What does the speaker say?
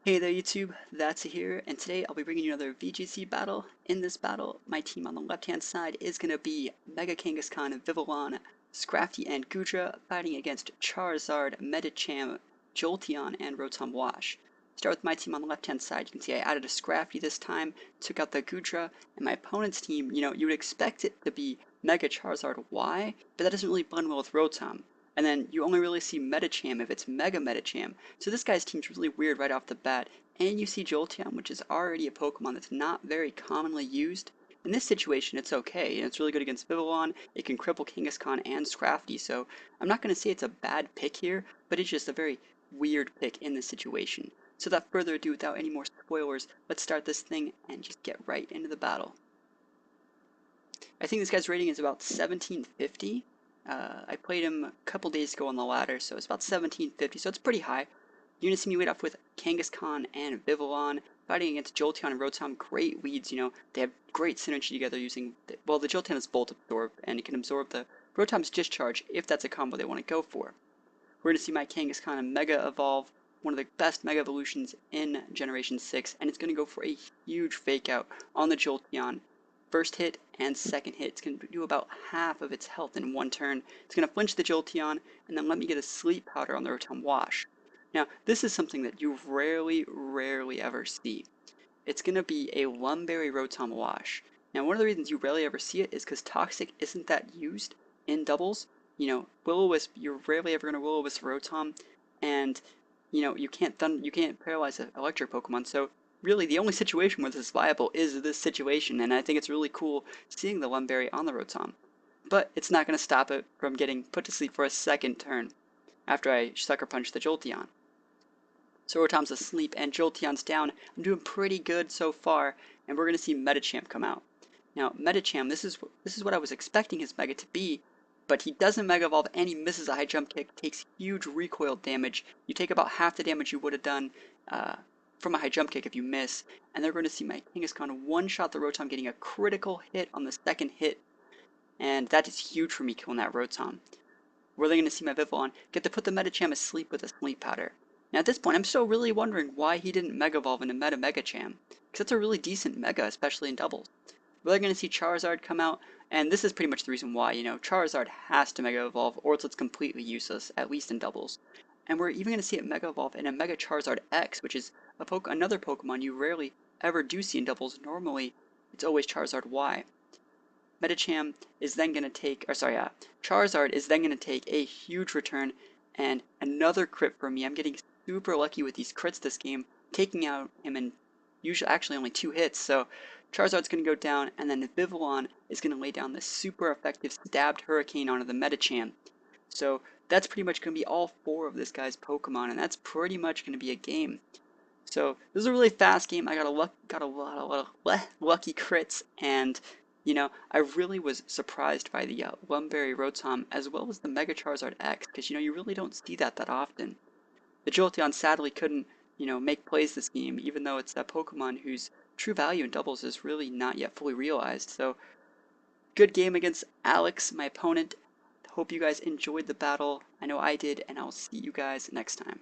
Hey there YouTube, that's here, and today I'll be bringing you another VGC battle. In this battle, my team on the left-hand side is going to be Mega Kangaskhan, Vivillon, Scrafty, and Gudra fighting against Charizard, Medicham, Jolteon, and Rotom Wash. Start with my team on the left-hand side. You can see I added a Scrafty this time, took out the Gudra, and my opponent's team, you would expect it to be Mega Charizard Y, but that doesn't really blend well with Rotom. And then you only really see Medicham if it's Mega Medicham. So this guy's team's really weird right off the bat. And you see Jolteon, which is already a Pokemon that's not very commonly used. In this situation, it's okay, and it's really good against Vivillon. It can cripple Kangaskhan and Scrafty, so I'm not going to say it's a bad pick here, but it's just a very weird pick in this situation. So without further ado, without any more spoilers, let's start this thing and just get right into the battle. I think this guy's rating is about 1750. I played him a couple days ago on the ladder, so it's about 1750, so it's pretty high. You're going to see me lead off with Kangaskhan and Vivillon, fighting against Jolteon and Rotom. Great leads, they have great synergy together using, the Jolteon is Volt Absorb, and it can absorb the Rotom's Discharge if that's a combo they want to go for. We're going to see my Kangaskhan Mega Evolve, one of the best Mega Evolutions in Generation 6, and it's going to go for a huge Fake Out on the Jolteon. First hit and second hit, it's going to do about half of its health in one turn. It's going to flinch the Jolteon, and then let me get a Sleep Powder on the Rotom Wash. Now, this is something that you rarely ever see. It's going to be a Lumberry Rotom Wash. Now, one of the reasons you rarely ever see it is because Toxic isn't that used in doubles. Will-O-Wisp, you're rarely ever going to Will-O-Wisp Rotom, and, you can't paralyze an electric Pokemon, so really the only situation where this is viable is this situation, and I think it's really cool seeing the Lumberry on the Rotom. But it's not going to stop it from getting put to sleep for a second turn after I Sucker Punch the Jolteon. So Rotom's asleep and Jolteon's down. I'm doing pretty good so far, and we're going to see Medicham come out. Now, Medicham, this is what I was expecting his Mega to be, but he doesn't Mega Evolve and he misses a high jump kick, takes huge recoil damage. You take about half the damage you would have done from a high jump kick if you miss, and they're going to see my Kangaskhan one-shot the Rotom, getting a critical hit on the second hit, and that is huge for me killing that Rotom. We're then going to see my Vivillon get to put the Medicham asleep with a Sleep Powder. Now at this point, I'm still really wondering why he didn't Mega Evolve into Megacham, because that's a really decent Mega, especially in doubles. We're then going to see Charizard come out, and this is pretty much the reason why, Charizard has to Mega Evolve, or else it's completely useless, at least in doubles. And we're even going to see it Mega Evolve in a Mega Charizard X, which is another Pokemon you rarely ever do see in doubles. Normally, it's always Charizard Y. Medicham is then going to take, Charizard is then going to take a huge return and another crit for me. I'm getting super lucky with these crits this game, taking out him in actually only 2 hits. So Charizard's going to go down, and then Vivillon is going to lay down this super effective stabbed Hurricane onto the Medicham. So that's pretty much going to be all 4 of this guy's Pokemon, and that's pretty much going to be a game. So this is a really fast game. I got a lot of lucky crits, and I really was surprised by the Lumberry Rotom as well as the Mega Charizard X, because you really don't see that often. The Jolteon sadly couldn't make plays this game, even though it's that Pokemon whose true value in doubles is really not yet fully realized. So good game against Alex, my opponent. Hope you guys enjoyed the battle. I know I did, and I'll see you guys next time.